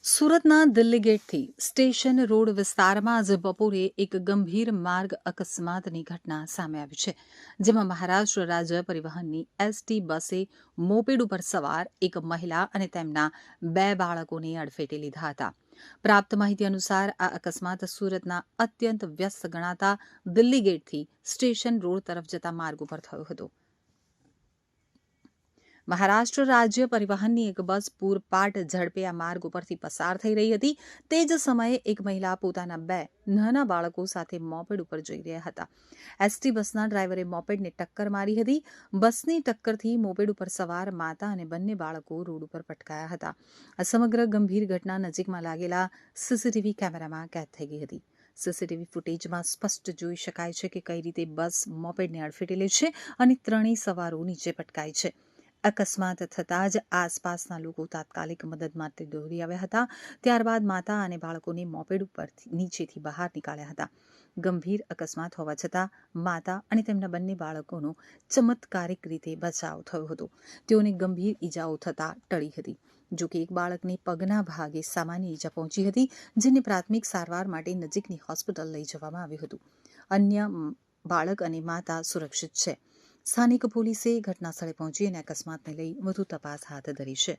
સુરતના Delhi ગેટથી station road વિસ્તારમાં આજે બપોરે એક ગંભીર માર્ગ અકસ્માતની ઘટના સામે આવી છે, જેમાં મહારાષ્ટ્ર રાજ્ય પરિવહનની એસટી બસે મોપેડ ઉપર સવાર એક મહિલા અને તેમના 2 બાળકોને અડફેટે લીધા હતા. પ્રાપ્ત માહિતી અનુસાર આ અકસ્માત સુરતના અત્યંત વ્યસ્ત ગણાતા દિલ્હી ગેટથી સ્ટેશન રોડ તરફ જતા માર્ગ ઉપર થયો હતો. મહારાષ્ટ્ર રાજ્ય પરિવહનની એક બસ પૂરપાટ ઝડપે આ માર્ગ ઉપરથી પસાર થઈ રહી હતી. તે જ સમયે એક મહિલા પોતાના 2 નાના બાળકો સાથે મોપેડ ઉપર જઈ રહ્યા હતા. એસટી બસના ડ્રાઈવરે મોપેડને ટક્કર મારી હતી. બસની ટક્કરથી મોપેડ ઉપર સવાર માતા અને બંને બાળકો રોડ ઉપર પટકાયા હતા. આ સમગ્ર ગંભીર ઘટના નજીકમાં લાગેલા સીસીટીવી કેમેરામાં કેદ થઈ ગઈ હતી. સીસીટીવી ફૂટેજમાં સ્પષ્ટ જોઈ શકાય છે કે કઈ રીતે બસ મોપેડને અડફેટે લે છે અને ત્રણેય સવારો નીચે પટકાય છે. અકસ્માત થતાં જ આસપાસના લોકો તાત્કાલિક મદદ માટે દોડી આવ્યા હતા. ત્યારબાદ માતા અને બાળકોને મોપેડ ઉપરથી નીચેથી બહાર નીકાળ્યા હતા. ગંભીર અકસ્માત હોવા છતાં માતા અને તેમના બંને બાળકોનો ચમત્કારિક રીતે બચાવ થયો હતો. તેઓને ગંભીર ઈજાઓ થતાં ટળી હતી. જોકે એક બાળકને પગના ભાગે સામાન્ય ઈજા પહોંચી હતી, જેને પ્રાથમિક સારવાર માટે નજીકની હોસ્પિટલ લઈ જવામાં આવ્યું હતું. અન્ય બાળક અને માતા સુરક્ષિત છે. સ્થાનિક પોલીસે ઘટનાસ્થળે પહોંચી અને અકસ્માતને લઈ વધુ તપાસ હાથ ધરી છે.